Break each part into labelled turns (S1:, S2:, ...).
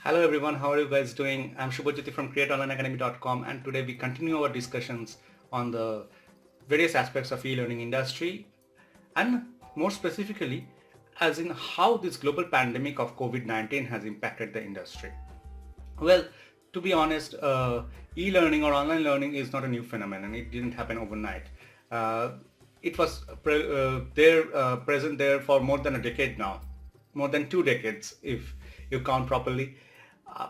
S1: Hello everyone, how are you guys doing? I'm Shubhajyoti from createonlineacademy.com, and today we continue our discussions on the various aspects of e-learning industry, and more specifically as in how this global pandemic of COVID-19 has impacted the industry. Well, to be honest, e-learning or online learning is not a new phenomenon. It didn't happen overnight. Uh, it was present there for more than a decade now, more than 2 decades if you count properly.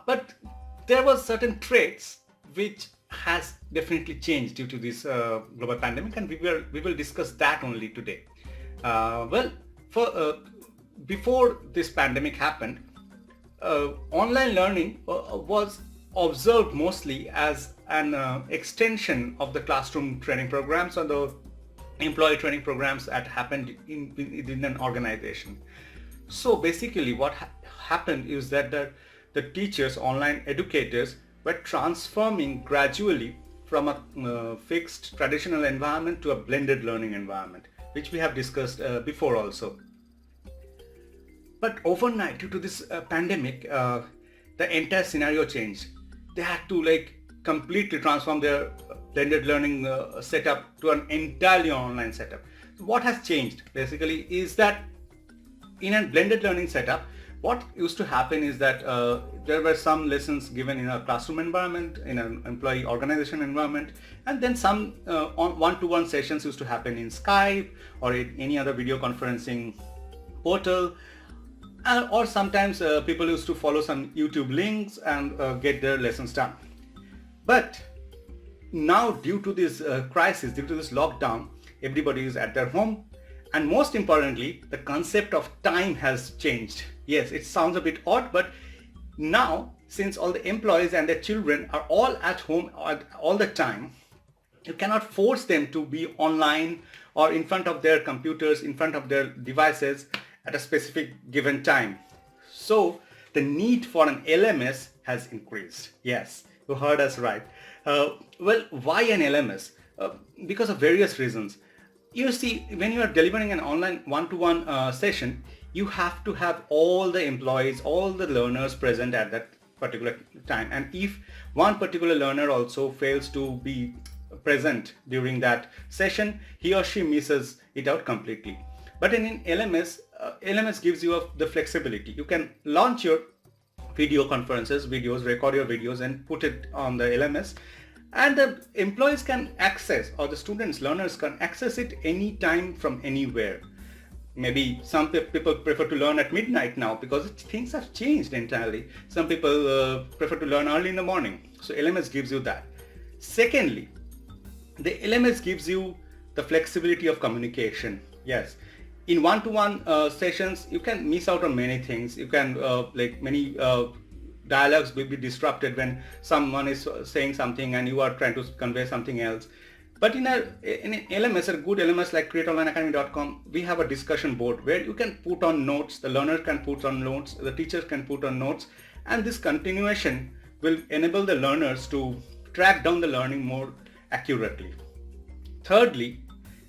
S1: But there was certain traits which has definitely changed due to this global pandemic, and we will discuss that only today. Well, for before this pandemic happened, online learning was observed mostly as an extension of the classroom training programs or the employee training programs that happened in an organization. So basically what happened is that the teachers, online educators were transforming gradually from a fixed traditional environment to a blended learning environment, which we have discussed before also. But overnight, due to this pandemic, the entire scenario changed. They had to completely transform their blended learning setup to an entirely online setup. So what has changed basically is that in a blended learning setup, what used to happen is that there were some lessons given in a classroom environment, in an employee organization environment, and then some one-to-one sessions used to happen in Skype or in any other video conferencing portal. Or sometimes people used to follow some YouTube links and get their lessons done. But now due to this crisis, due to this lockdown, everybody is at their home. And most importantly, the concept of time has changed. Yes, it sounds a bit odd, but now since all the employees and their children are all at home all the time, you cannot force them to be online or in front of their computers, in front of their devices at a specific given time. So the need for an LMS has increased. Yes, you heard us right. Well, why an LMS? Because of various reasons. You see, when you are delivering an online one-to-one session, you have to have all the employees, all the learners present at that particular time. And if one particular learner also fails to be present during that session, he or she misses it out completely. But in an LMS, LMS gives you the flexibility. You can launch your video conferences, videos, record your videos and put it on the LMS. And the employees can access, or the students, learners can access it anytime from anywhere. Maybe some people prefer to learn at midnight now because things have changed entirely. Some people prefer to learn early in the morning. So LMS gives you that. Secondly, the LMS gives you the flexibility of communication. Yes. In one-to-one sessions, you can miss out on many things. You can many dialogues will be disrupted when someone is saying something and you are trying to convey something else. But in an LMS, a good LMS like createonlineacademy.com, we have a discussion board where you can put on notes, the learner can put on notes, the teachers can put on notes, and this continuation will enable the learners to track down the learning more accurately. Thirdly,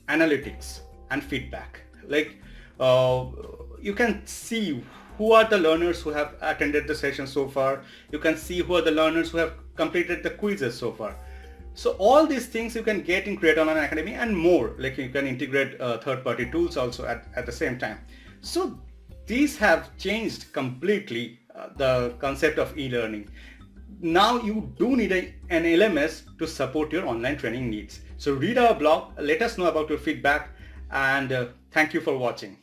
S1: analytics and feedback. You can see who are the learners who have attended the session so far. You can see who are the learners who have completed the quizzes so far. So all these things you can get in Create Online Academy and more. Like you can integrate third-party tools also at the same time. So these have changed completely the concept of e-learning. Now you do need an LMS to support your online training needs. So read our blog, let us know about your feedback, and thank you for watching.